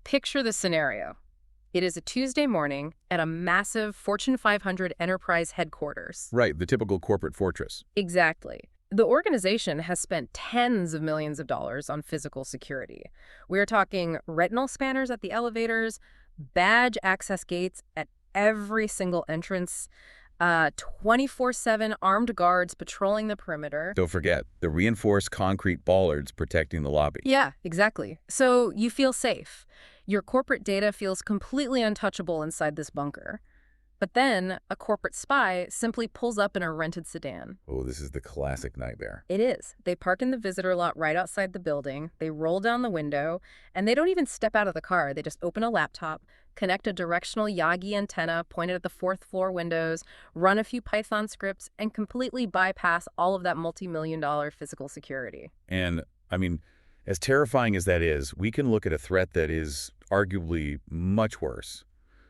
Picture the scenario. It is a Tuesday morning at a massive Fortune 500 enterprise headquarters. Right, the typical corporate fortress. Exactly. The organization has spent tens of millions of dollars on physical security. We're talking retinal scanners at the elevators, badge access gates at every single entrance, 24/7 armed guards patrolling the perimeter. Don't forget, the reinforced concrete bollards protecting the lobby. Yeah, exactly. So you feel safe. Your corporate data feels completely untouchable inside this bunker. But then a corporate spy simply pulls up in a rented sedan. Oh, this is the classic nightmare. It is. They park in the visitor lot right outside the building, they roll down the window, and they don't even step out of the car. They just open a laptop, connect a directional Yagi antenna pointed at the fourth floor windows, run a few Python scripts, and completely bypass all of that multi-million-dollar physical security. And, I mean, as terrifying as that is, we can look at a threat that is arguably much worse.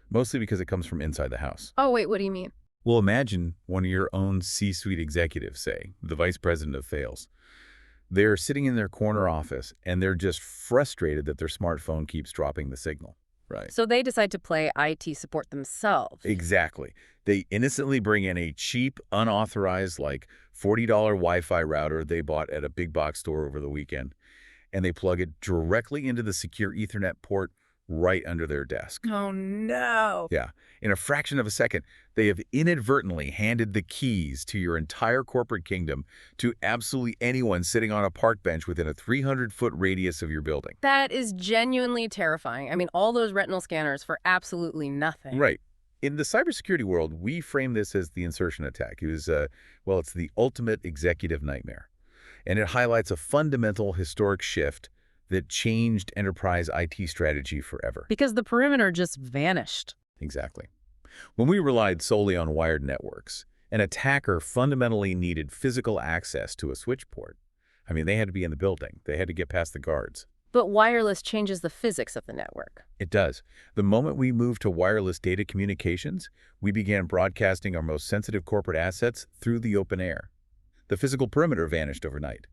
Mostly because it comes from inside the house. Oh, wait, what do you mean? Well, imagine one of your own C-suite executives, say, the vice president of sales. They're sitting in their corner office, and they're just frustrated that their smartphone keeps dropping the signal. Right. So they decide to play IT support themselves. Exactly. They innocently bring in a cheap, unauthorized, like $40 Wi-Fi router they bought at a big box store over the weekend, and they plug it directly into the secure Ethernet port right under their desk. Oh, no. Yeah. In a fraction of a second, they have inadvertently handed the keys to your entire corporate kingdom to absolutely anyone sitting on a park bench within a 300-foot radius of your building. That is genuinely terrifying. I mean, all those retinal scanners for absolutely nothing. Right. In the cybersecurity world, we frame this as the insertion attack. It was, well, it's the ultimate executive nightmare. And it highlights a fundamental historic shift that changed enterprise IT strategy forever. Because the perimeter just vanished. Exactly. When we relied solely on wired networks, an attacker fundamentally needed physical access to a switch port. I mean, they had to be in the building. They had to get past the guards. But wireless changes the physics of the network. It does. The moment we moved to wireless data communications, we began broadcasting our most sensitive corporate assets through the open air. The physical perimeter vanished overnight.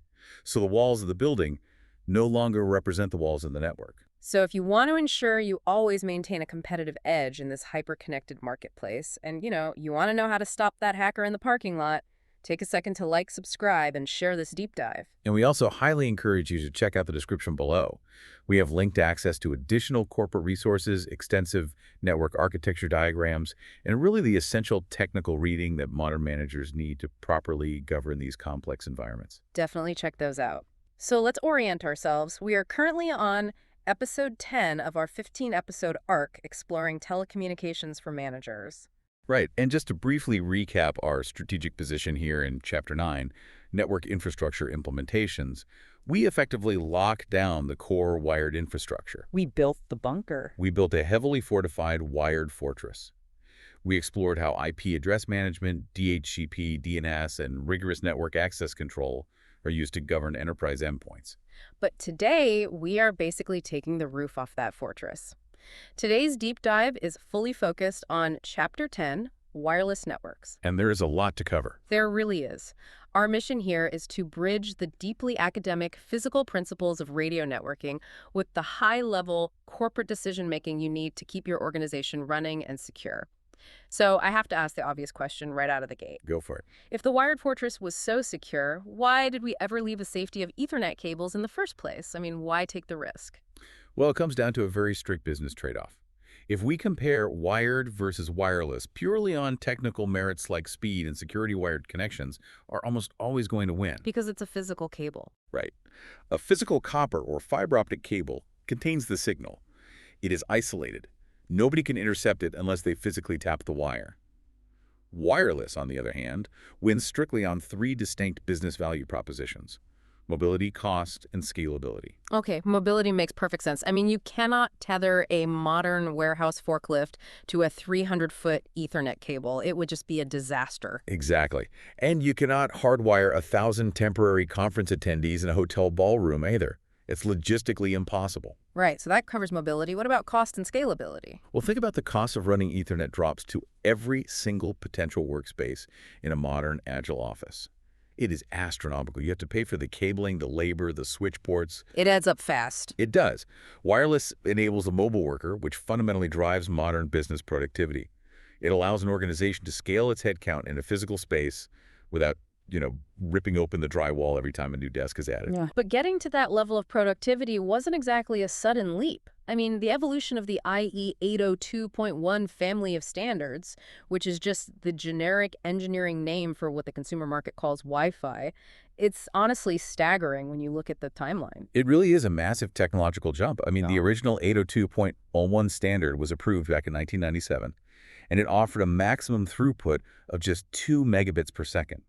So the walls of the building no longer represent the walls in the network. So if you want to ensure you always maintain a competitive edge in this hyper-connected marketplace, and you want to know how to stop that hacker in the parking lot, take a second to like, subscribe, and share this deep dive. And we also highly encourage you to check out the description below. We have linked access to additional corporate resources, extensive network architecture diagrams, and really the essential technical reading that modern managers need to properly govern these complex environments. Definitely check those out. So let's orient ourselves. We are currently on episode 10 of our 15-episode arc exploring telecommunications for managers. Right, and just to briefly recap our strategic position here in Chapter 9, Network Infrastructure Implementations, we effectively locked down the core wired infrastructure. We built the bunker. We built a heavily fortified wired fortress. We explored how IP address management, DHCP, DNS, and rigorous network access control are used to govern enterprise endpoints. But today, we are basically taking the roof off that fortress. Today's deep dive is fully focused on Chapter 10, Wireless Networks. And there is a lot to cover. There really is. Our mission here is to bridge the deeply academic physical principles of radio networking with the high-level corporate decision-making you need to keep your organization running and secure. So I have to ask the obvious question right out of the gate. Go for it. If the wired fortress was so secure, why did we ever leave the safety of Ethernet cables in the first place? I mean, why take the risk? Well, it comes down to a very strict business trade-off. If we compare wired versus wireless purely on technical merits like speed and security, wired connections are almost always going to win. Because it's a physical cable. Right. A physical copper or fiber optic cable contains the signal. It is isolated. Nobody can intercept it unless they physically tap the wire. Wireless, on the other hand, wins strictly on three distinct business value propositions: mobility, cost, and scalability. Okay, mobility makes perfect sense. I mean, you cannot tether a modern warehouse forklift to a 300-foot Ethernet cable. It would just be a disaster. Exactly. And you cannot hardwire 1,000 temporary conference attendees in a hotel ballroom either. It's logistically impossible. Right, so that covers mobility. What about cost and scalability? Well, think about the cost of running Ethernet drops to every single potential workspace in a modern, agile office. It is astronomical. You have to pay for the cabling, the labor, the switch ports. It adds up fast. It does. Wireless enables the mobile worker, which fundamentally drives modern business productivity. It allows an organization to scale its headcount in a physical space without, ripping open the drywall every time a new desk is added. Yeah. But getting to that level of productivity wasn't exactly a sudden leap. I mean, the evolution of the IE 802.1 family of standards, which is just the generic engineering name for what the consumer market calls Wi-Fi, it's honestly staggering when you look at the timeline. It really is a massive technological jump. I mean, Yeah. the original 802.01 standard was approved back in 1997, and it offered a maximum throughput of just 2 megabits per second.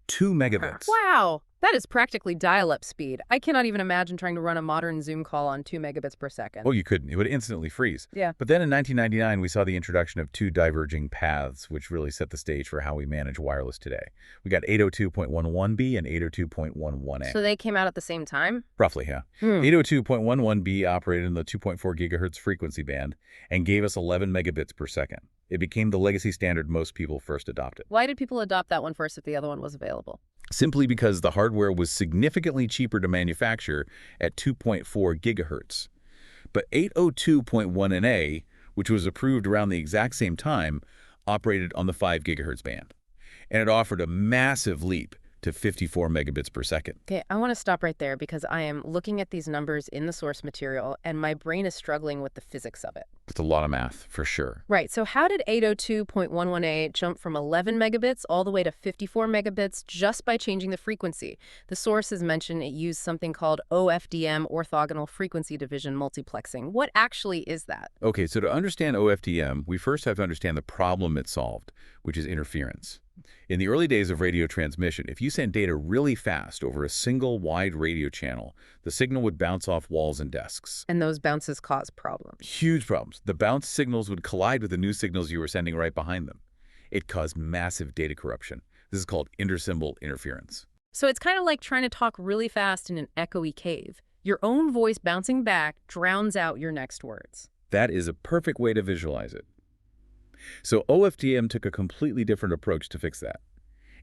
2 megabits. Wow! That is practically dial-up speed. I cannot even imagine trying to run a modern Zoom call on 2 megabits per second. Well, you couldn't. It would instantly freeze. Yeah. But then in 1999, we saw the introduction of 2 diverging paths, which really set the stage for how we manage wireless today. We got 802.11b and 802.11a. So they came out at the same time? Roughly, yeah. 802.11b operated in the 2.4 gigahertz frequency band and gave us 11 megabits per second. It became the legacy standard most people first adopted. Why did people adopt that one first if the other one was available? Simply because the hardware was significantly cheaper to manufacture at 2.4 gigahertz. But 802.11a, which was approved around the exact same time, operated on the 5 gigahertz band. And it offered a massive leap to 54 megabits per second. Okay, I want to stop right there because I am looking at these numbers in the source material and my brain is struggling with the physics of it. It's a lot of math, for sure. Right, so how did 802.11a jump from 11 megabits all the way to 54 megabits just by changing the frequency? The sources mention it used something called OFDM, orthogonal frequency division multiplexing. What actually is that? Okay, so to understand OFDM, we first have to understand the problem it solved, which is interference. In the early days of radio transmission, if you sent data really fast over a single wide radio channel, the signal would bounce off walls and desks. And those bounces cause problems. Huge problems. The bounced signals would collide with the new signals you were sending right behind them. It caused massive data corruption. This is called intersymbol interference. So it's kind of like trying to talk really fast in an echoey cave. Your own voice bouncing back drowns out your next words. That is a perfect way to visualize it. So OFDM took a completely different approach to fix that.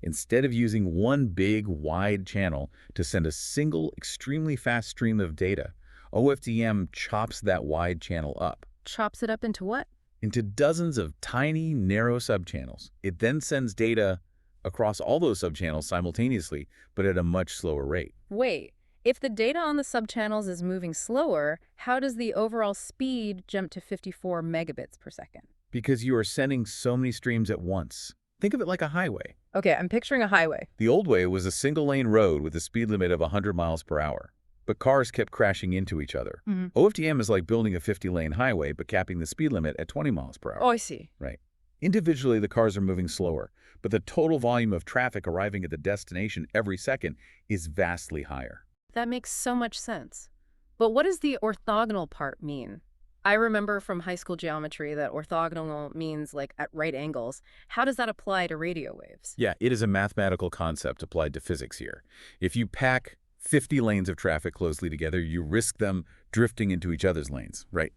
Instead of using one big, wide channel to send a single, extremely fast stream of data, OFDM chops that wide channel up. Chops it up into what? Into dozens of tiny, narrow subchannels. It then sends data across all those subchannels simultaneously, but at a much slower rate. Wait, if the data on the subchannels is moving slower, how does the overall speed jump to 54 megabits per second? Because you are sending so many streams at once. Think of it like a highway. Okay, I'm picturing a highway. The old way was a single-lane road with a speed limit of 100 miles per hour. But cars kept crashing into each other. OFDM is like building a 50-lane highway, but capping the speed limit at 20 miles per hour. Oh, I see. Right. Individually, the cars are moving slower, but the total volume of traffic arriving at the destination every second is vastly higher. That makes so much sense. But what does the orthogonal part mean? I remember from high school geometry that orthogonal means like at right angles. How does that apply to radio waves? Yeah, it is a mathematical concept applied to physics here. If you pack 50 lanes of traffic closely together, you risk them drifting into each other's lanes, right?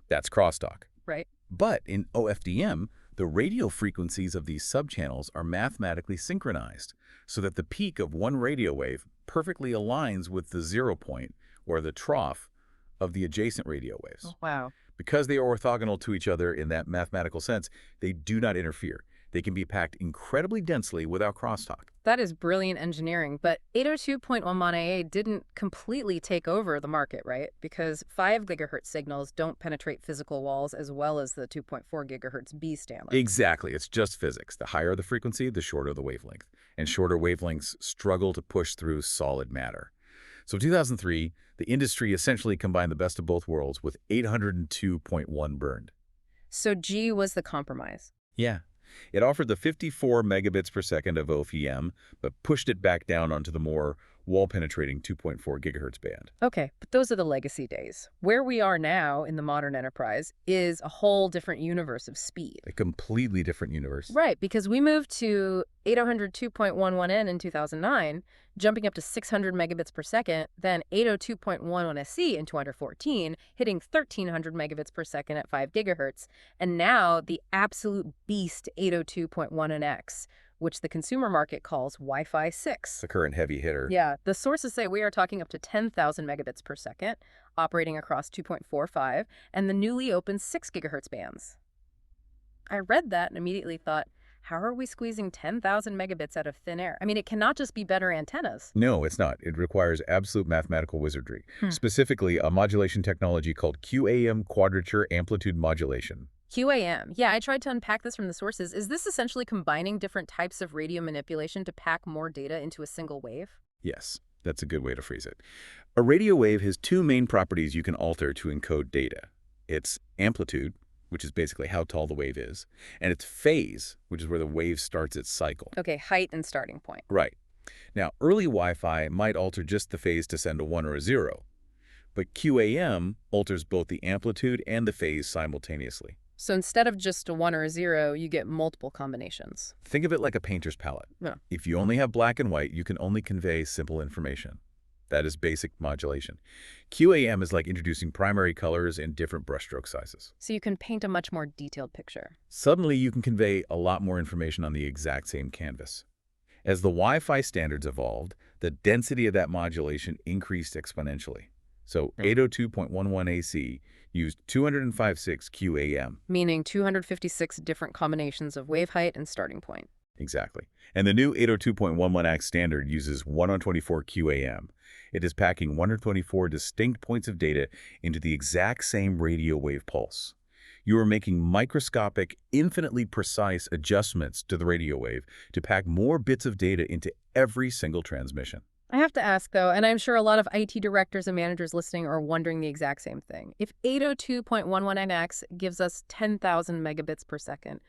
That's crosstalk. Right. But in OFDM, the radio frequencies of these subchannels are mathematically synchronized so that the peak of one radio wave perfectly aligns with the 0 point, or the trough, of the adjacent radio waves. Oh, wow. Because they are orthogonal to each other in that mathematical sense, they do not interfere. They can be packed incredibly densely without crosstalk. That is brilliant engineering, but 802.11a didn't completely take over the market, right? Because 5 gigahertz signals don't penetrate physical walls as well as the 2.4 gigahertz B standard. Exactly. It's just physics. The higher the frequency, the shorter the wavelength. And shorter wavelengths struggle to push through solid matter. So in 2003, the industry essentially combined the best of both worlds with 802.1 burned. So G was the compromise. Yeah. It offered the 54 megabits per second of OFDM, but pushed it back down onto the more wall-penetrating 2.4 gigahertz band. Okay, but those are the legacy days. Where we are now in the modern enterprise is a whole different universe of speed. A completely different universe. Right, because we moved to 802.11n in 2009, jumping up to 600 megabits per second, then 802.11c in 2014, hitting 1300 megabits per second at 5 gigahertz, and now the absolute beast 802.11x, which the consumer market calls Wi-Fi 6. The current heavy hitter. Yeah, the sources say we are talking up to 10,000 megabits per second, operating across 2.45, and the newly opened 6 gigahertz bands. I read that and immediately thought, how are we squeezing 10,000 megabits out of thin air? I mean, it cannot just be better antennas. No, it's not. It requires absolute mathematical wizardry, specifically a modulation technology called QAM, quadrature amplitude modulation. QAM. Yeah, I tried to unpack this from the sources. Is this essentially combining different types of radio manipulation to pack more data into a single wave? Yes, that's a good way to phrase it. A radio wave has two main properties you can alter to encode data. It's amplitude, which is basically how tall the wave is, and it's phase, which is where the wave starts its cycle. Okay, height and starting point. Right. Now, early Wi-Fi might alter just the phase to send a 1 or a 0, but QAM alters both the amplitude and the phase simultaneously. So instead of just a 1 or a 0, you get multiple combinations. Think of it like a painter's palette. Yeah. If you only have black and white, you can only convey simple information. That is basic modulation. QAM is like introducing primary colors and different brushstroke sizes. So you can paint a much more detailed picture. Suddenly, you can convey a lot more information on the exact same canvas. As the Wi-Fi standards evolved, the density of that modulation increased exponentially. So 802.11 AC used 256 QAM. Meaning 256 different combinations of wave height and starting point. Exactly. And the new 802.11x standard uses 124 QAM. It is packing 124 distinct points of data into the exact same radio wave pulse. You are making microscopic, infinitely precise adjustments to the radio wave to pack more bits of data into every single transmission. I have to ask, though, and I'm sure a lot of IT directors and managers listening are wondering the exact same thing. If 802.11nx gives us 10,000 megabits per second,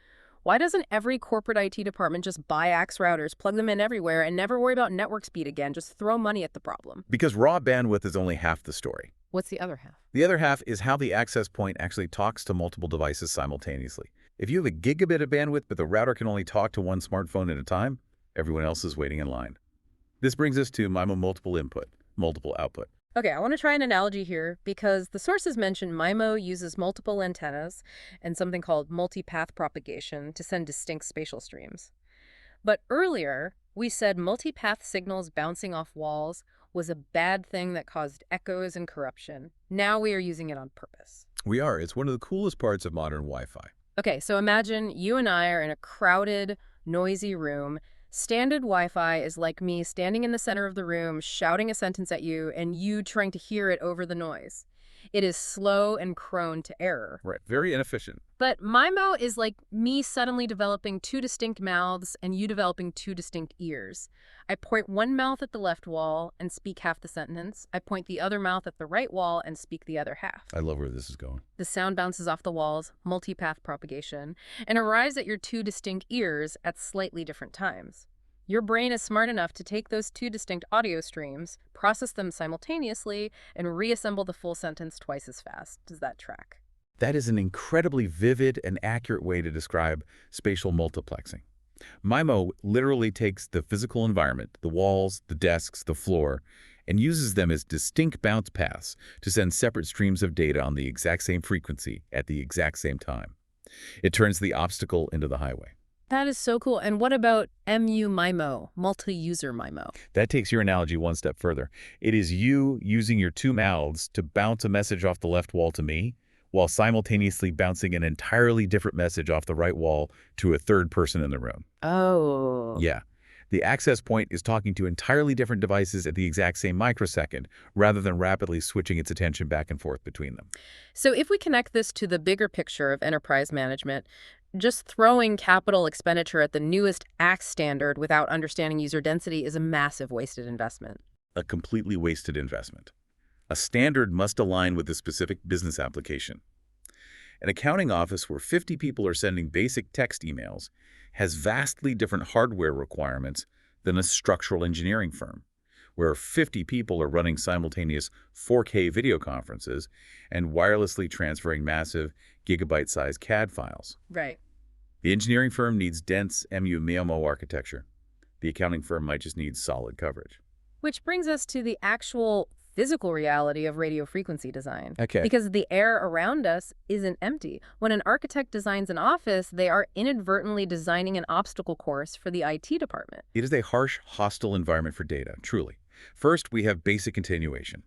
why doesn't every corporate IT department just buy AX routers, plug them in everywhere, and never worry about network speed again? Just throw money at the problem. Because raw bandwidth is only half the story. What's the other half? The other half is how the access point actually talks to multiple devices simultaneously. If you have a gigabit of bandwidth but the router can only talk to one smartphone at a time, everyone else is waiting in line. This brings us to MIMO multiple input, multiple output. Okay, I want to try an analogy here because the sources mention MIMO uses multiple antennas and something called multipath propagation to send distinct spatial streams. But earlier, we said multipath signals bouncing off walls was a bad thing that caused echoes and corruption. Now we are using it on purpose. We are. It's one of the coolest parts of modern Wi-Fi. Okay, so imagine you and I are in a crowded, noisy room. Standard Wi-Fi is like me standing in the center of the room, shouting a sentence at you, and you trying to hear it over the noise. It is slow and prone to error. Right. Very inefficient. But MIMO is like me suddenly developing two distinct mouths and you developing two distinct ears. I point one mouth at the left wall and speak half the sentence. I point the other mouth at the right wall and speak the other half. I love where this is going. The sound bounces off the walls, multipath propagation, and arrives at your two distinct ears at slightly different times. Your brain is smart enough to take those two distinct audio streams, process them simultaneously, and reassemble the full sentence twice as fast. Does that track? That is an incredibly vivid and accurate way to describe spatial multiplexing. MIMO literally takes the physical environment, the walls, the desks, the floor, and uses them as distinct bounce paths to send separate streams of data on the exact same frequency at the exact same time. It turns the obstacle into the highway. That is so cool. And what about MU-MIMO, multi-user MIMO? That takes your analogy one step further. It is you using your two mouths to bounce a message off the left wall to me, while simultaneously bouncing an entirely different message off the right wall to a third person in the room. Oh. Yeah. The access point is talking to entirely different devices at the exact same microsecond, rather than rapidly switching its attention back and forth between them. So if we connect this to the bigger picture of enterprise management, just throwing capital expenditure at the newest AX standard without understanding user density is a massive wasted investment. A completely wasted investment. A standard must align with the specific business application. An accounting office where 50 people are sending basic text emails has vastly different hardware requirements than a structural engineering firm, where 50 people are running simultaneous 4K video conferences and wirelessly transferring massive gigabyte-sized CAD files. Right. The engineering firm needs dense MU-MIMO architecture. The accounting firm might just need solid coverage. Which brings us to the actual physical reality of radio frequency design. Okay. Because the air around us isn't empty. When an architect designs an office, they are inadvertently designing an obstacle course for the IT department. It is a harsh, hostile environment for data, truly. First, we have basic attenuation.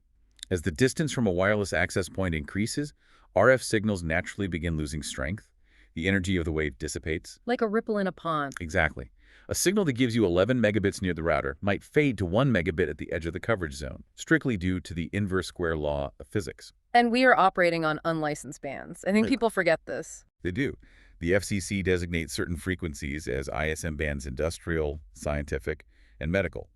As the distance from a wireless access point increases, RF signals naturally begin losing strength. The energy of the wave dissipates. Like a ripple in a pond. Exactly. A signal that gives you 11 megabits near the router might fade to 1 megabit at the edge of the coverage zone, strictly due to the inverse square law of physics. And we are operating on unlicensed bands. I think people forget this. They do. The FCC designates certain frequencies as ISM bands industrial, scientific, and medical.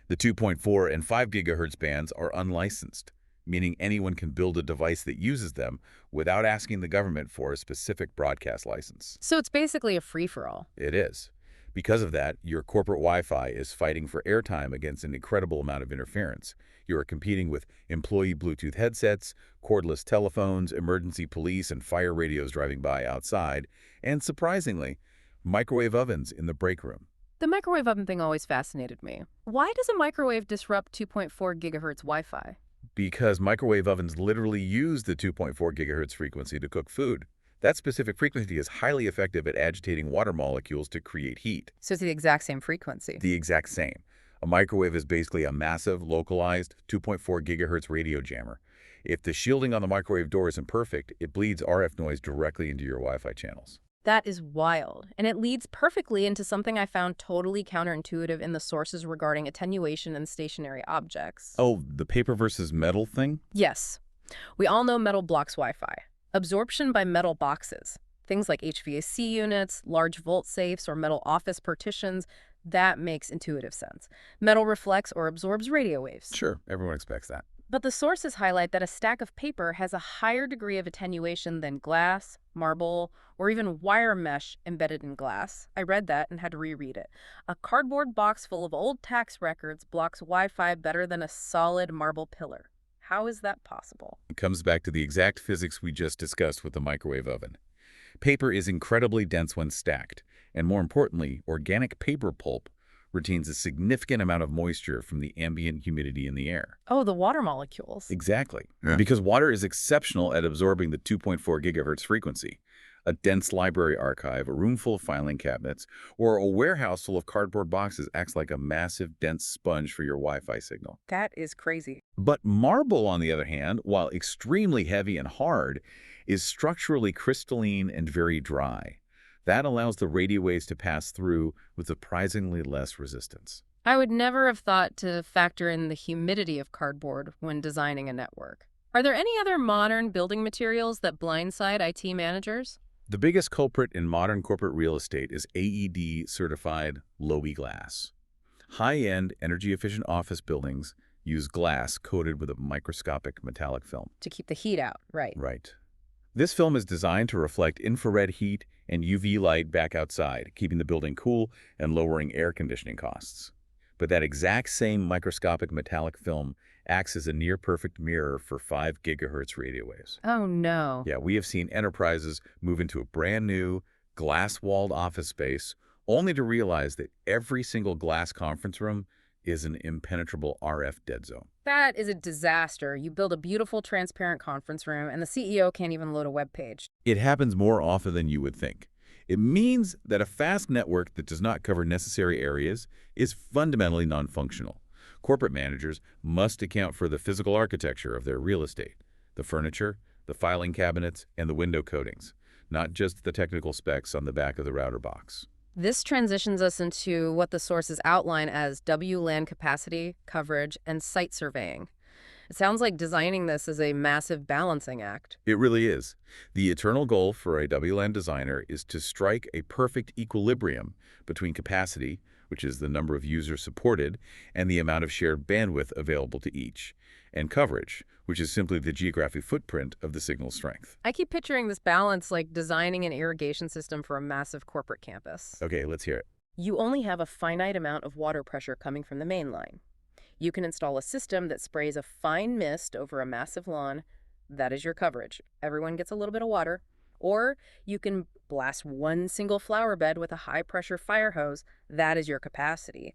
The 2.4 and 5 gigahertz bands are unlicensed, meaning anyone can build a device that uses them without asking the government for a specific broadcast license. So it's basically a free-for-all. It is. Because of that, your corporate Wi-Fi is fighting for airtime against an incredible amount of interference. You are competing with employee Bluetooth headsets, cordless telephones, emergency police and fire radios driving by outside, and surprisingly, microwave ovens in the break room. The microwave oven thing always fascinated me. Why does a microwave disrupt 2.4 gigahertz Wi-Fi? Because microwave ovens literally use the 2.4 gigahertz frequency to cook food. That specific frequency is highly effective at agitating water molecules to create heat. So it's the exact same frequency. The exact same. A microwave is basically a massive, localized 2.4 gigahertz radio jammer. If the shielding on the microwave door isn't perfect, it bleeds RF noise directly into your Wi-Fi channels. That is wild. And it leads perfectly into something I found totally counterintuitive in the sources regarding attenuation and stationary objects. Oh, the paper versus metal thing? Yes. We all know metal blocks Wi-Fi. Absorption by metal boxes. Things like HVAC units, large vault safes, or metal office partitions, that makes intuitive sense. Metal reflects or absorbs radio waves. Sure, everyone expects that. But the sources highlight that a stack of paper has a higher degree of attenuation than glass, marble, or even wire mesh embedded in glass. I read that and had to reread it. A cardboard box full of old tax records blocks Wi-Fi better than a solid marble pillar. How is that possible? It comes back to the exact physics we just discussed with the microwave oven. Paper is incredibly dense when stacked, and more importantly, organic paper pulp retains a significant amount of moisture from the ambient humidity in the air. Oh, the water molecules. Exactly. Yeah. Because water is exceptional at absorbing the 2.4 gigahertz frequency. A dense library archive, a room full of filing cabinets, or a warehouse full of cardboard boxes acts like a massive, dense sponge for your Wi-Fi signal. That is crazy. But marble, on the other hand, while extremely heavy and hard, is structurally crystalline and very dry. That allows the radio waves to pass through with surprisingly less resistance. I would never have thought to factor in the humidity of cardboard when designing a network. Are there any other modern building materials that blindside IT managers? The biggest culprit in modern corporate real estate is AED-certified low-E glass. High-end, energy-efficient office buildings use glass coated with a microscopic metallic film. To keep the heat out, right. Right. This film is designed to reflect infrared heat and UV light back outside, keeping the building cool and lowering air conditioning costs. But that exact same microscopic metallic film acts as a near-perfect mirror for 5 gigahertz radio waves. Oh, no. Yeah, we have seen enterprises move into a brand-new, glass-walled office space only to realize that every single glass conference room is an impenetrable RF dead zone. That is a disaster. You build a beautiful, transparent conference room, and the CEO can't even load a web page. It happens more often than you would think. It means that a fast network that does not cover necessary areas is fundamentally non-functional. Corporate managers must account for the physical architecture of their real estate, the furniture, the filing cabinets, and the window coatings, not just the technical specs on the back of the router box. This transitions us into what the sources outline as WLAN capacity, coverage, and site surveying. It sounds like designing this is a massive balancing act. It really is. The eternal goal for a WLAN designer is to strike a perfect equilibrium between capacity, which is the number of users supported, and the amount of shared bandwidth available to each, and coverage, which is simply the geographic footprint of the signal strength. I keep picturing this balance like designing an irrigation system for a massive corporate campus. Okay, let's hear it. You only have a finite amount of water pressure coming from the main line. You can install a system that sprays a fine mist over a massive lawn. That is your coverage. Everyone gets a little bit of water. Or you can blast one single flower bed with a high-pressure fire hose. That is your capacity.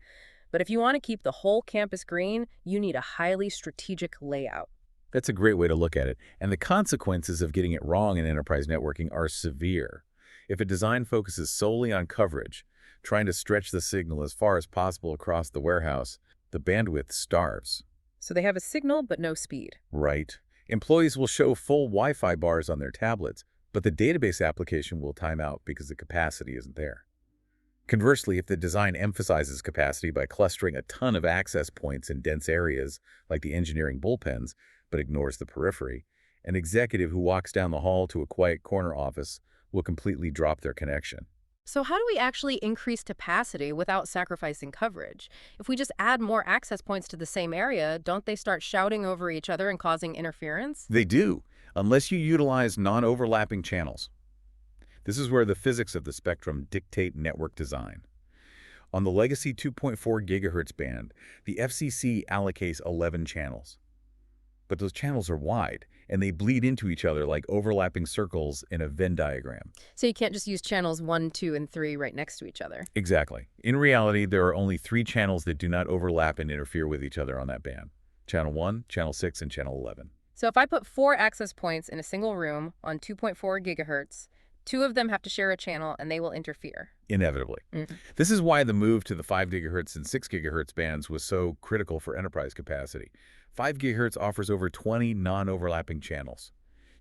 But if you want to keep the whole campus green, you need a highly strategic layout. That's a great way to look at it. And the consequences of getting it wrong in enterprise networking are severe. If a design focuses solely on coverage, trying to stretch the signal as far as possible across the warehouse, the bandwidth starves. So they have a signal but no speed. Right. Employees will show full Wi-Fi bars on their tablets, but the database application will time out because the capacity isn't there. Conversely, if the design emphasizes capacity by clustering a ton of access points in dense areas, like the engineering bullpens, but ignores the periphery, an executive who walks down the hall to a quiet corner office will completely drop their connection. So how do we actually increase capacity without sacrificing coverage? If we just add more access points to the same area, don't they start shouting over each other and causing interference? They do, unless you utilize non-overlapping channels. This is where the physics of the spectrum dictate network design. On the legacy 2.4 gigahertz band, the FCC allocates 11 channels. But those channels are wide, and they bleed into each other like overlapping circles in a Venn diagram. So you can't just use channels 1, 2, and 3 right next to each other. Exactly. In reality, there are only 3 channels that do not overlap and interfere with each other on that band. Channel 1, Channel 6, and Channel 11. So if I put 4 access points in a single room on 2.4 gigahertz, 2 of them have to share a channel and they will interfere. Inevitably. This is why the move to the 5 gigahertz and 6 gigahertz bands was so critical for enterprise capacity. 5 gigahertz offers over 20 non-overlapping channels.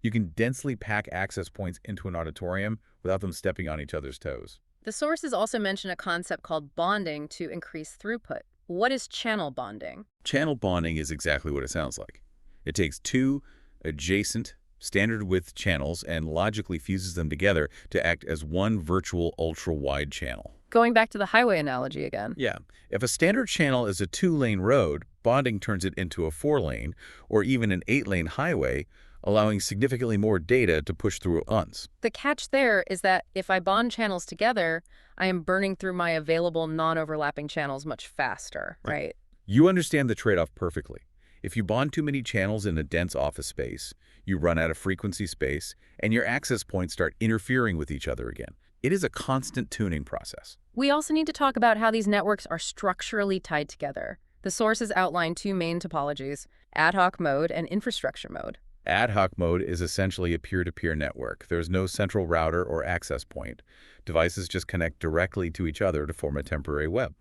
You can densely pack access points into an auditorium without them stepping on each other's toes. The sources also mention a concept called bonding to increase throughput. What is channel bonding? Channel bonding is exactly what it sounds like. It takes 2 adjacent standard width channels and logically fuses them together to act as one virtual ultra-wide channel. Going back to the highway analogy again. Yeah. If a standard channel is a 2-lane road, bonding turns it into a 4-lane or even an 8-lane highway, allowing significantly more data to push through at once. The catch there is that if I bond channels together, I am burning through my available non-overlapping channels much faster, right? You understand the trade-off perfectly. If you bond too many channels in a dense office space, you run out of frequency space, and your access points start interfering with each other again. It is a constant tuning process. We also need to talk about how these networks are structurally tied together. The sources outline 2 main topologies, ad-hoc mode and infrastructure mode. Ad-hoc mode is essentially a peer-to-peer network. There's no central router or access point. Devices just connect directly to each other to form a temporary web.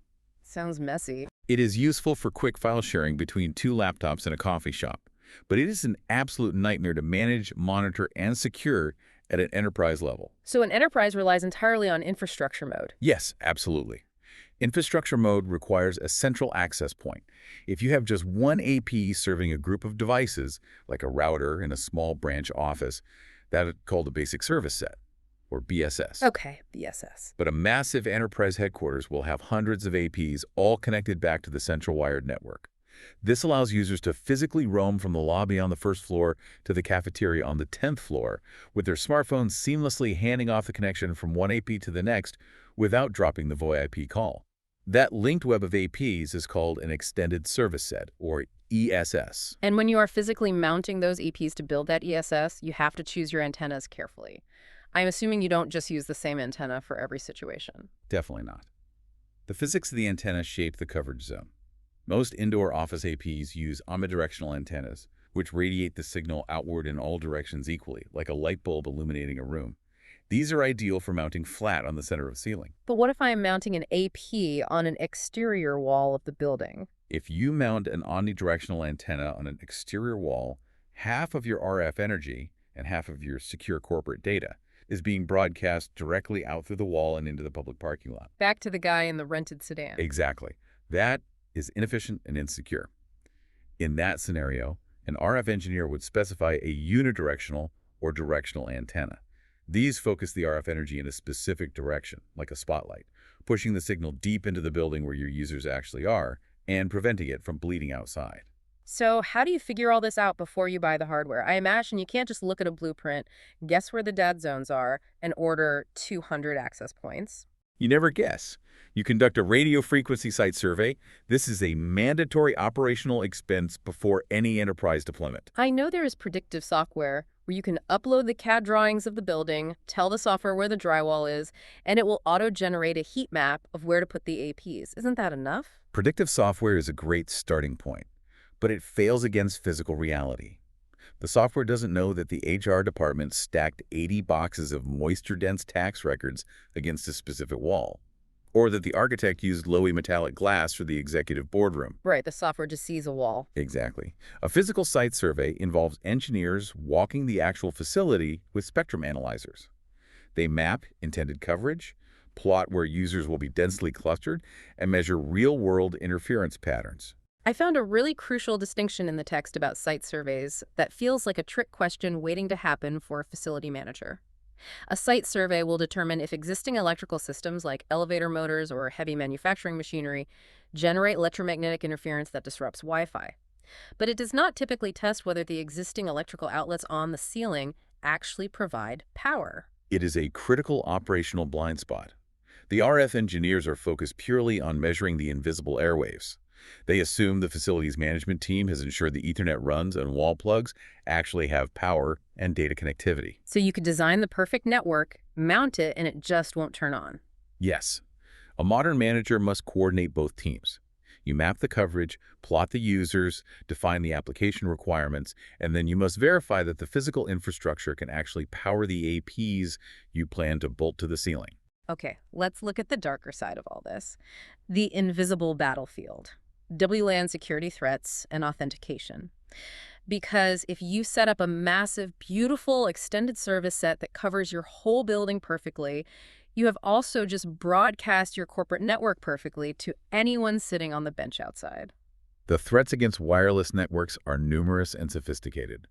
Sounds messy. It is useful for quick file sharing between 2 laptops in a coffee shop, but it is an absolute nightmare to manage, monitor, and secure at an enterprise level. So an enterprise relies entirely on infrastructure mode. Yes, absolutely. Infrastructure mode requires a central access point. If you have just one AP serving a group of devices, like a router in a small branch office, that is called a basic service set, or BSS. Okay, BSS. But a massive enterprise headquarters will have hundreds of APs all connected back to the central wired network. This allows users to physically roam from the lobby on the 1st floor to the cafeteria on the 10th floor, with their smartphones seamlessly handing off the connection from one AP to the next without dropping the VoIP call. That linked web of APs is called an extended service set, or ESS. And when you are physically mounting those EPs to build that ESS, you have to choose your antennas carefully. I'm assuming you don't just use the same antenna for every situation. Definitely not. The physics of the antenna shape the coverage zone. Most indoor office APs use omnidirectional antennas, which radiate the signal outward in all directions equally, like a light bulb illuminating a room. These are ideal for mounting flat on the center of ceiling. But what if I am mounting an AP on an exterior wall of the building? If you mount an omnidirectional antenna on an exterior wall, half of your RF energy and half of your secure corporate data is being broadcast directly out through the wall and into the public parking lot. Back to the guy in the rented sedan. Exactly. That is inefficient and insecure. In that scenario, an RF engineer would specify a unidirectional or directional antenna. These focus the RF energy in a specific direction, like a spotlight, pushing the signal deep into the building where your users actually are and preventing it from bleeding outside. So how do you figure all this out before you buy the hardware? I imagine you can't just look at a blueprint, guess where the dead zones are, and order 200 access points. You never guess. You conduct a radio frequency site survey. This is a mandatory operational expense before any enterprise deployment. I know there is predictive software where you can upload the CAD drawings of the building, tell the software where the drywall is, and it will auto-generate a heat map of where to put the APs. Isn't that enough? Predictive software is a great starting point, but it fails against physical reality. The software doesn't know that the HR department stacked 80 boxes of moisture-dense tax records against a specific wall, or that the architect used low-E metallic glass for the executive boardroom. Right, the software just sees a wall. Exactly. A physical site survey involves engineers walking the actual facility with spectrum analyzers. They map intended coverage, plot where users will be densely clustered, and measure real-world interference patterns. I found a really crucial distinction in the text about site surveys that feels like a trick question waiting to happen for a facility manager. A site survey will determine if existing electrical systems like elevator motors or heavy manufacturing machinery generate electromagnetic interference that disrupts Wi-Fi. But it does not typically test whether the existing electrical outlets on the ceiling actually provide power. It is a critical operational blind spot. The RF engineers are focused purely on measuring the invisible airwaves. They assume the facilities management team has ensured the Ethernet runs and wall plugs actually have power and data connectivity. So you could design the perfect network, mount it, and it just won't turn on. Yes, a modern manager must coordinate both teams. You map the coverage, plot the users, define the application requirements, and then you must verify that the physical infrastructure can actually power the APs you plan to bolt to the ceiling. Okay, let's look at the darker side of all this. The invisible battlefield. WLAN security threats and authentication. Because if you set up a massive, beautiful extended service set that covers your whole building perfectly, you have also just broadcast your corporate network perfectly to anyone sitting on the bench outside. The threats against wireless networks are numerous and sophisticated.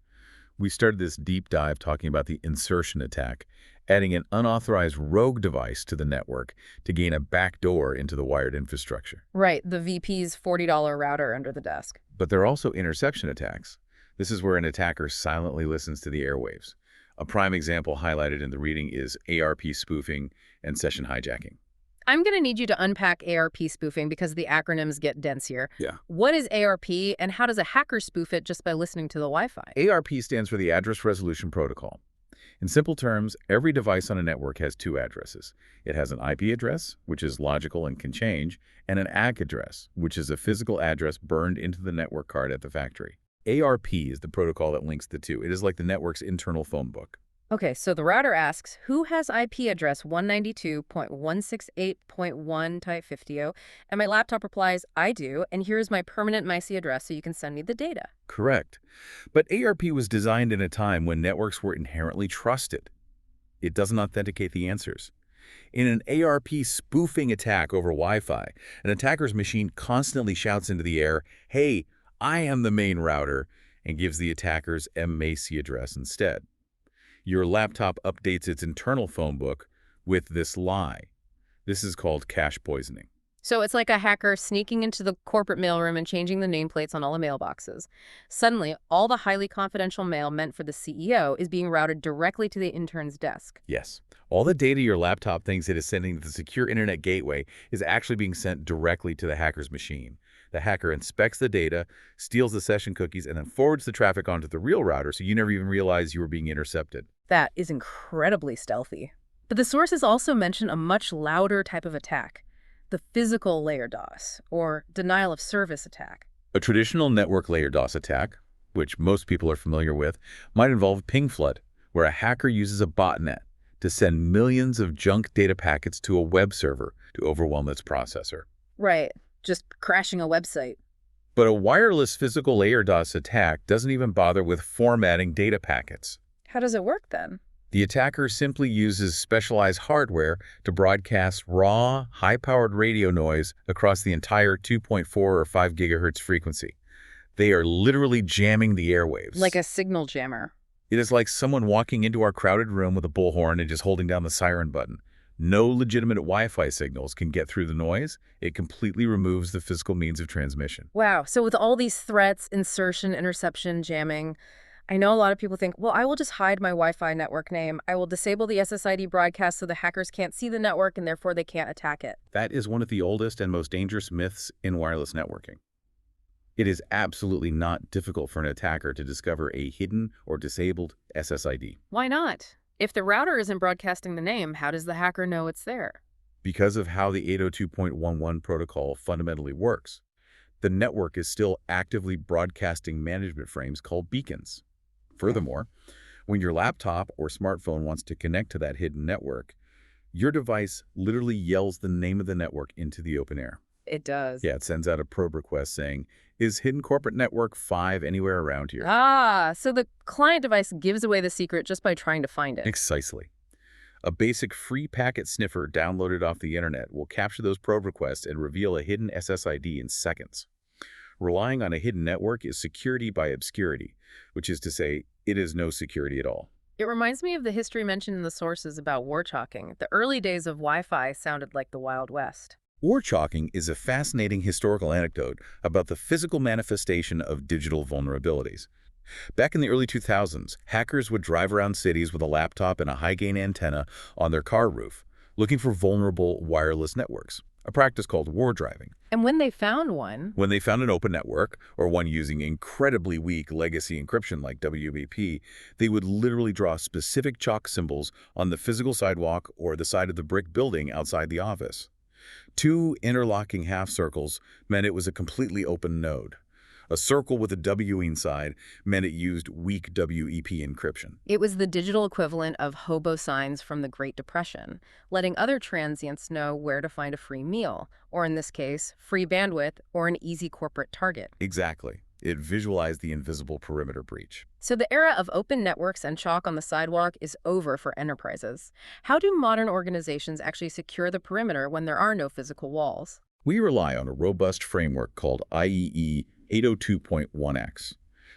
We started this deep dive talking about the insertion attack, adding an unauthorized rogue device to the network to gain a backdoor into the wired infrastructure. Right, the VP's $40 router under the desk. But there are also interception attacks. This is where an attacker silently listens to the airwaves. A prime example highlighted in the reading is ARP spoofing and session hijacking. I'm going to need you to unpack ARP spoofing because the acronyms get dense here. Yeah. What is ARP, and how does a hacker spoof it just by listening to the Wi-Fi? ARP stands for the Address Resolution Protocol. In simple terms, every device on a network has two addresses. It has an IP address, which is logical and can change, and an ACK address, which is a physical address burned into the network card at the factory. ARP is the protocol that links the two. It is like the network's internal phone book. Okay, so the router asks, who has IP address 192.168.1 type 50? And my laptop replies, I do, and here's my permanent MIC address so you can send me the data. Correct. But ARP was designed in a time when networks were inherently trusted. It doesn't authenticate the answers. In an ARP spoofing attack over Wi-Fi, an attacker's machine constantly shouts into the air, hey, I am the main router, and gives the attacker's MAC address instead. Your laptop updates its internal phone book with this lie. This is called cache poisoning. So it's like a hacker sneaking into the corporate mailroom and changing the nameplates on all the mailboxes. Suddenly, all the highly confidential mail meant for the CEO is being routed directly to the intern's desk. Yes. All the data your laptop thinks it is sending to the secure internet gateway is actually being sent directly to the hacker's machine. The hacker inspects the data, steals the session cookies, and then forwards the traffic onto the real router so you never even realize you were being intercepted. That is incredibly stealthy. But the sources also mention a much louder type of attack, the physical layer DOS, or denial of service attack. A traditional network layer DOS attack, which most people are familiar with, might involve ping flood, where a hacker uses a botnet to send millions of junk data packets to a web server to overwhelm its processor. Right, just crashing a website. But a wireless physical layer DOS attack doesn't even bother with formatting data packets. How does it work then? The attacker simply uses specialized hardware to broadcast raw, high-powered radio noise across the entire 2.4 or 5 gigahertz frequency. They are literally jamming the airwaves. Like a signal jammer. It is like someone walking into our crowded room with a bullhorn and just holding down the siren button. No legitimate Wi-Fi signals can get through the noise. It completely removes the physical means of transmission. Wow, so with all these threats, insertion, interception, jamming, I know a lot of people think, well, I will just hide my Wi-Fi network name. I will disable the SSID broadcast so the hackers can't see the network and therefore they can't attack it. That is one of the oldest and most dangerous myths in wireless networking. It is absolutely not difficult for an attacker to discover a hidden or disabled SSID. Why not? If the router isn't broadcasting the name, how does the hacker know it's there? Because of how the 802.11 protocol fundamentally works, the network is still actively broadcasting management frames called beacons. Furthermore, when your laptop or smartphone wants to connect to that hidden network, your device literally yells the name of the network into the open air. It does. Yeah, it sends out a probe request saying, "Is hidden corporate network 5 anywhere around here?" Ah, so the client device gives away the secret just by trying to find it. Precisely. A basic free packet sniffer downloaded off the internet will capture those probe requests and reveal a hidden SSID in seconds. Relying on a hidden network is security by obscurity, which is to say, it is no security at all. It reminds me of the history mentioned in the sources about war chalking. The early days of Wi-Fi sounded like the Wild West. War chalking is a fascinating historical anecdote about the physical manifestation of digital vulnerabilities. Back in the early 2000s, hackers would drive around cities with a laptop and a high-gain antenna on their car roof, looking for vulnerable wireless networks, a practice called war driving. And when they found one, When they found an open network, or one using incredibly weak legacy encryption like WBP, they would literally draw specific chalk symbols on the physical sidewalk or the side of the brick building outside the office. 2 interlocking half circles meant it was a completely open node. A circle with a W inside meant it used weak WEP encryption. it was the digital equivalent of hobo signs from the Great Depression, letting other transients know where to find a free meal, or in this case, free bandwidth or an easy corporate target. Exactly. It visualized the invisible perimeter breach. So the era of open networks and chalk on the sidewalk is over for enterprises. How do modern organizations actually secure the perimeter when there are no physical walls? We rely on a robust framework called IEE 802.1x.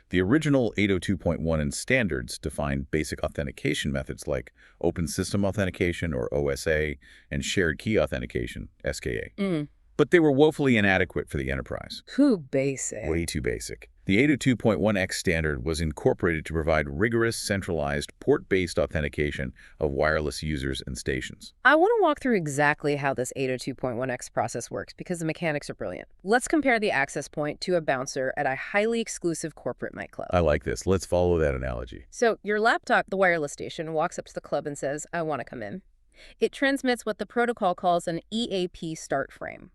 The original 802.1 and standards defined basic authentication methods like Open System Authentication, or OSA, and Shared Key Authentication, SKA. But they were woefully inadequate for the enterprise. Too basic. Way too basic. The 802.1x standard was incorporated to provide rigorous, centralized, port-based authentication of wireless users and stations. I want to walk through exactly how this 802.1x process works because the mechanics are brilliant. Let's compare the access point to a bouncer at a highly exclusive corporate nightclub. I like this. Let's follow that analogy. So your laptop, the wireless station, walks up to the club and says, I want to come in. It transmits what the protocol calls an EAP start frame.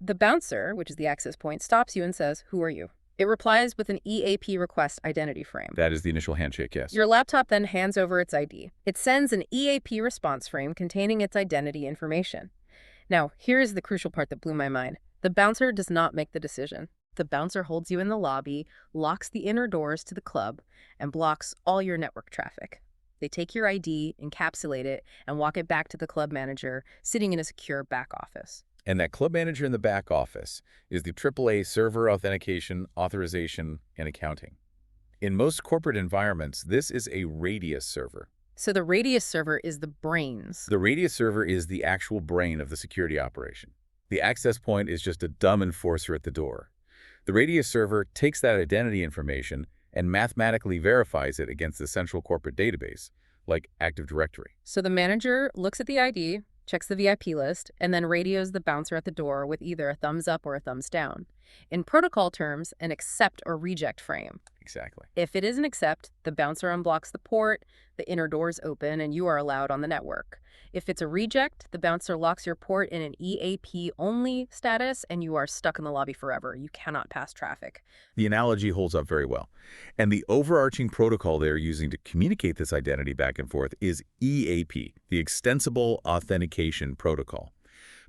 The bouncer, which is the access point, stops you and says, who are you? It replies with an EAP request identity frame. That is the initial handshake, yes. Your laptop then hands over its ID. It sends an EAP response frame containing its identity information. Now, here is the crucial part that blew my mind. The bouncer does not make the decision. The bouncer holds you in the lobby, locks the inner doors to the club, and blocks all your network traffic. They take your ID, encapsulate it, and walk it back to the club manager, sitting in a secure back office. And that club manager in the back office is the AAA server authentication, authorization, and accounting. In most corporate environments, this is a Radius server. So the Radius server is the brains. The Radius server is the actual brain of the security operation. The access point is just a dumb enforcer at the door. The Radius server takes that identity information and mathematically verifies it against the central corporate database, like Active Directory. So the manager looks at the ID, checks the VIP list, and then radios the bouncer at the door with either a thumbs up or a thumbs down. In protocol terms, an accept or reject frame. Exactly. If it is an accept, the bouncer unblocks the port, the inner doors open, and you are allowed on the network. If it's a reject, the bouncer locks your port in an EAP-only status, and you are stuck in the lobby forever. You cannot pass traffic. The analogy holds up very well. And the overarching protocol they're using to communicate this identity back and forth is EAP, the Extensible Authentication Protocol.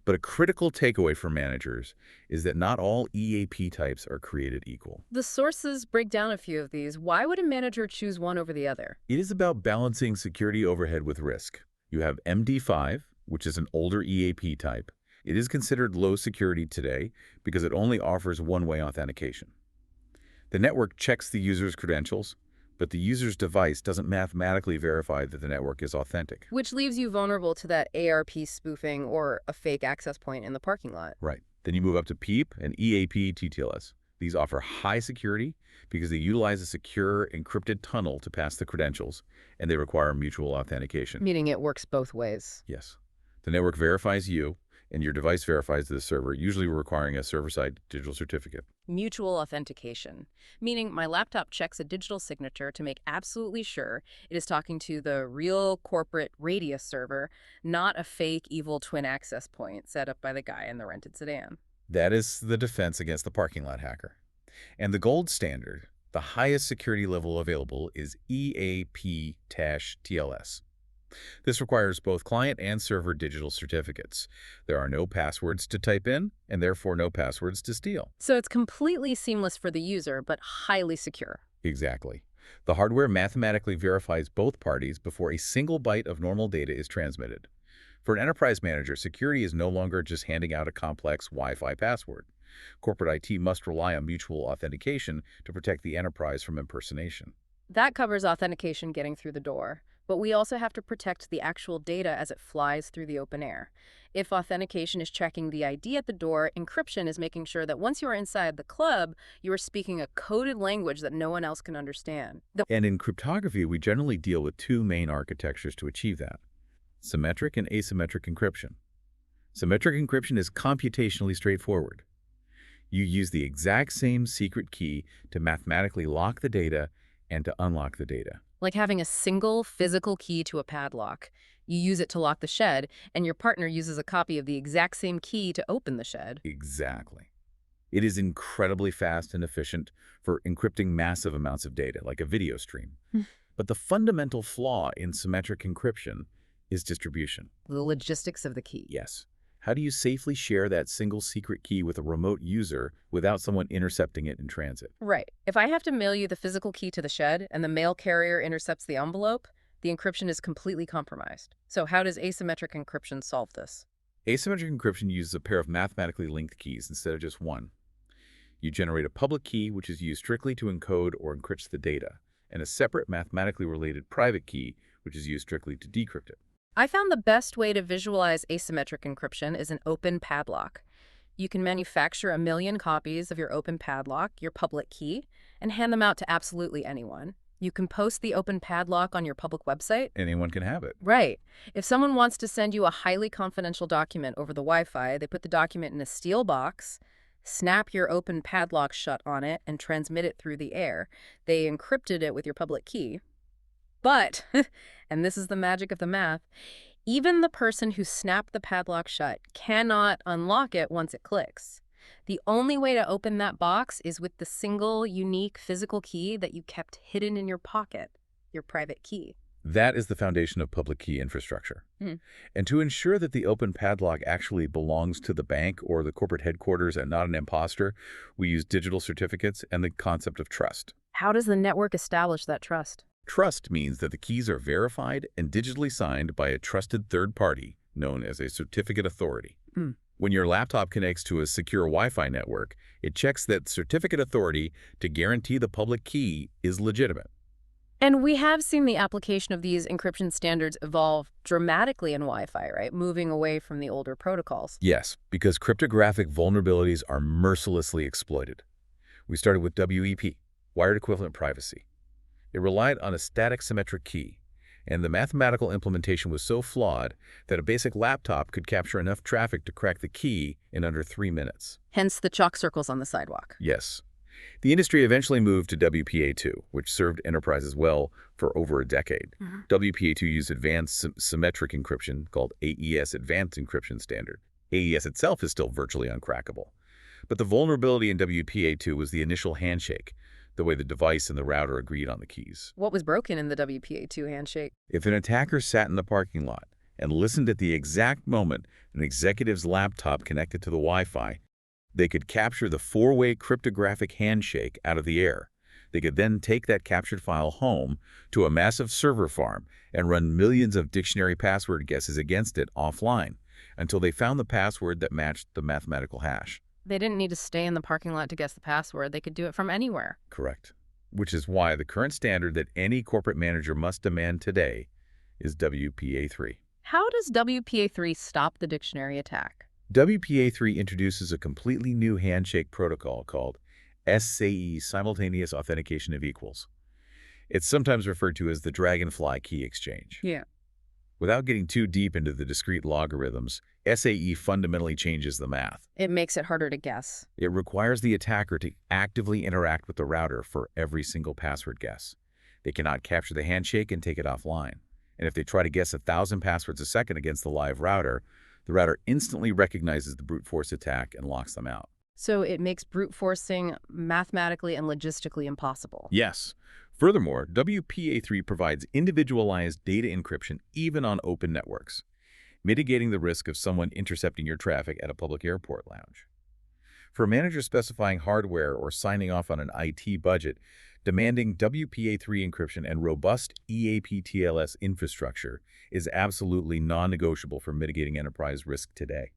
But a critical takeaway for managers is that not all EAP types are created equal. The sources break down a few of these. Why would a manager choose one over the other? It is about balancing security overhead with risk. You have MD5, which is an older EAP type. It is considered low security today because it only offers one-way authentication. The network checks the user's credentials, but the user's device doesn't mathematically verify that the network is authentic. Which leaves you vulnerable to that ARP spoofing or a fake access point in the parking lot. Right. Then you move up to PEEP and EAP TTLS. These offer high security because they utilize a secure, encrypted tunnel to pass the credentials, and they require mutual authentication. Meaning it works both ways. Yes. The network verifies you, and your device verifies the server, usually requiring a server-side digital certificate. Mutual authentication, meaning my laptop checks a digital signature to make absolutely sure it is talking to the real corporate Radius server, not a fake evil twin access point set up by the guy in the rented sedan. That is the defense against the parking lot hacker. And the gold standard, the highest security level available, is EAP-TLS. This requires both client and server digital certificates. There are no passwords to type in, and therefore no passwords to steal. So it's completely seamless for the user, but highly secure. Exactly. The hardware mathematically verifies both parties before a single byte of normal data is transmitted. For an enterprise manager, security is no longer just handing out a complex Wi-Fi password. Corporate IT must rely on mutual authentication to protect the enterprise from impersonation. That covers authentication getting through the door. But we also have to protect the actual data as it flies through the open air. If authentication is checking the ID at the door, encryption is making sure that once you are inside the club, you are speaking a coded language that no one else can understand. And in cryptography, we generally deal with two main architectures to achieve that: symmetric and asymmetric encryption. Symmetric encryption is computationally straightforward. You use the exact same secret key to mathematically lock the data and to unlock the data. Like having a single physical key to a padlock. You use it to lock the shed, and your partner uses a copy of the exact same key to open the shed. Exactly. It is incredibly fast and efficient for encrypting massive amounts of data, like a video stream. But the fundamental flaw in symmetric encryption is distribution. The logistics of the key. Yes. How do you safely share that single secret key with a remote user without someone intercepting it in transit? Right. If I have to mail you the physical key to the shed and the mail carrier intercepts the envelope, the encryption is completely compromised. So how does asymmetric encryption solve this? Asymmetric encryption uses a pair of mathematically linked keys instead of just one. You generate a public key, which is used strictly to encode or encrypt the data, and a separate mathematically related private key, which is used strictly to decrypt it. I found the best way to visualize asymmetric encryption is an open padlock. You can manufacture 1 million copies of your open padlock, your public key, and hand them out to absolutely anyone. You can post the open padlock on your public website. Anyone can have it. Right. If someone wants to send you a highly confidential document over the Wi-Fi, they put the document in a steel box, snap your open padlock shut on it, and transmit it through the air. They encrypted it with your public key. But, and this is the magic of the math, even the person who snapped the padlock shut cannot unlock it once it clicks. The only way to open that box is with the single, unique physical key that you kept hidden in your pocket, your private key. That is the foundation of public key infrastructure. And to ensure that the open padlock actually belongs to the bank or the corporate headquarters and not an imposter, we use digital certificates and the concept of trust. How does the network establish that trust? Trust means that the keys are verified and digitally signed by a trusted third party known as a certificate authority. When your laptop connects to a secure Wi-Fi network, it checks that certificate authority to guarantee the public key is legitimate. And we have seen the application of these encryption standards evolve dramatically in Wi-Fi, right? Moving away from the older protocols. Yes, because cryptographic vulnerabilities are mercilessly exploited. We started with WEP, wired equivalent privacy. It relied on a static symmetric key, and the mathematical implementation was so flawed that a basic laptop could capture enough traffic to crack the key in under 3 minutes. Hence the chalk circles on the sidewalk. Yes. The industry eventually moved to WPA2, which served enterprises well for over a decade. WPA2 used advanced symmetric encryption called AES Advanced Encryption Standard. AES itself is still virtually uncrackable. But the vulnerability in WPA2 was the initial handshake, the way the device and the router agreed on the keys. What was broken in the WPA2 handshake? If an attacker sat in the parking lot and listened at the exact moment an executive's laptop connected to the Wi-Fi, they could capture the 4-way cryptographic handshake out of the air. They could then take that captured file home to a massive server farm and run millions of dictionary password guesses against it offline until they found the password that matched the mathematical hash. They didn't need to stay in the parking lot to guess the password. They could do it from anywhere. Correct. Which is why the current standard that any corporate manager must demand today is WPA3. How does WPA3 stop the dictionary attack? WPA3 introduces a completely new handshake protocol called SAE, simultaneous authentication of equals. It's sometimes referred to as the dragonfly key exchange. Yeah. Without getting too deep into the discrete logarithms, SAE fundamentally changes the math. It makes it harder to guess. It requires the attacker to actively interact with the router for every single password guess. They cannot capture the handshake and take it offline. And if they try to guess 1,000 passwords a second against the live router, the router instantly recognizes the brute force attack and locks them out. So it makes brute forcing mathematically and logistically impossible. Yes. Furthermore, WPA3 provides individualized data encryption even on open networks, mitigating the risk of someone intercepting your traffic at a public airport lounge. For a manager specifying hardware or signing off on an IT budget, demanding WPA3 encryption and robust EAP-TLS infrastructure is absolutely non-negotiable for mitigating enterprise risk today.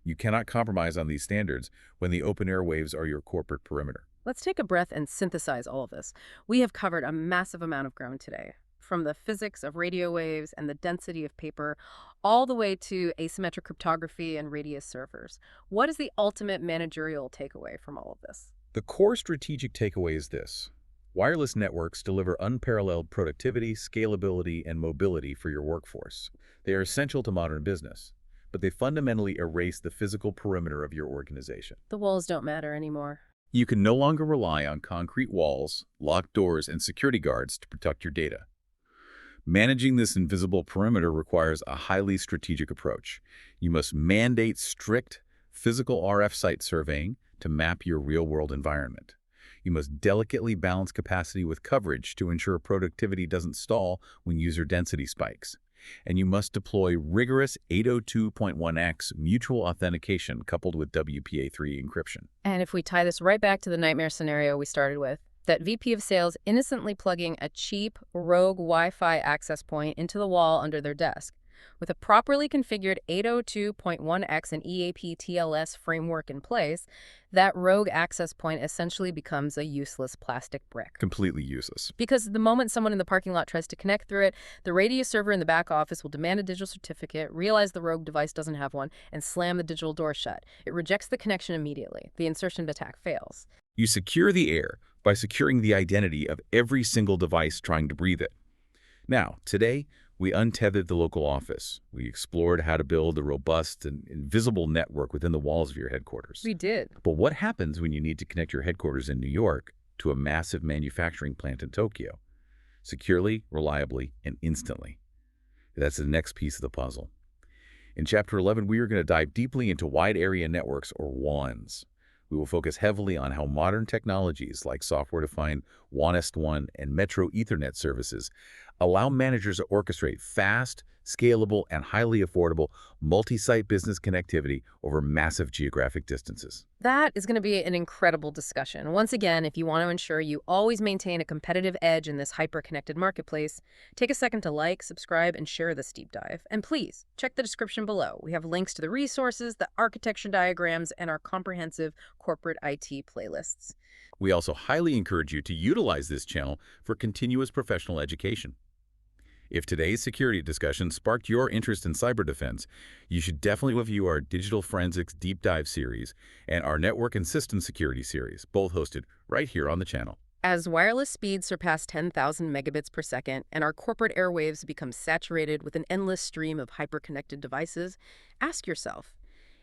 You cannot compromise on these standards when the open airwaves are your corporate perimeter. Let's take a breath and synthesize all of this. We have covered a massive amount of ground today, from the physics of radio waves and the density of paper, all the way to asymmetric cryptography and radius servers. What is the ultimate managerial takeaway from all of this? The core strategic takeaway is this: wireless networks deliver unparalleled productivity, scalability, and mobility for your workforce. They are essential to modern business, but they fundamentally erase the physical perimeter of your organization. The walls don't matter anymore. You can no longer rely on concrete walls, locked doors, and security guards to protect your data. Managing this invisible perimeter requires a highly strategic approach. You must mandate strict physical RF site surveying to map your real-world environment. You must delicately balance capacity with coverage to ensure productivity doesn't stall when user density spikes. And you must deploy rigorous 802.1x mutual authentication coupled with WPA3 encryption. And if we tie this right back to the nightmare scenario we started with, that VP of sales innocently plugging a cheap, rogue Wi-Fi access point into the wall under their desk. With a properly configured 802.1x and EAP TLS framework in place, that rogue access point essentially becomes a useless plastic brick. Completely useless. Because the moment someone in the parking lot tries to connect through it, the radius server in the back office will demand a digital certificate, realize the rogue device doesn't have one, and slam the digital door shut. It rejects the connection immediately. The insertion attack fails. You secure the air by securing the identity of every single device trying to breathe it. Now, today, we untethered the local office. We explored how to build a robust and invisible network within the walls of your headquarters. We did. But what happens when you need to connect your headquarters in New York to a massive manufacturing plant in Tokyo? Securely, reliably, and instantly. That's the next piece of the puzzle. In Chapter 11, we are going to dive deeply into wide area networks, or WANs. We will focus heavily on how modern technologies like software-defined WAN S1 and Metro Ethernet services allow managers to orchestrate fast, scalable, and highly affordable multi-site business connectivity over massive geographic distances. That is going to be an incredible discussion. Once again, if you want to ensure you always maintain a competitive edge in this hyper-connected marketplace, take a second to like, subscribe, and share this deep dive. And please, check the description below. We have links to the resources, the architecture diagrams, and our comprehensive corporate IT playlists. We also highly encourage you to utilize this channel for continuous professional education. If today's security discussion sparked your interest in cyber defense, you should definitely review our Digital Forensics Deep Dive series and our Network and System Security series, both hosted right here on the channel. As wireless speeds surpass 10,000 megabits per second and our corporate airwaves become saturated with an endless stream of hyperconnected devices, ask yourself,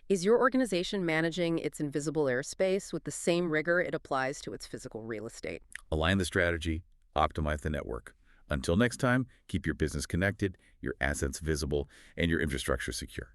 is your organization managing its invisible airspace with the same rigor it applies to its physical real estate? Align the strategy, optimize the network. Until next time, keep your business connected, your assets visible, and your infrastructure secure.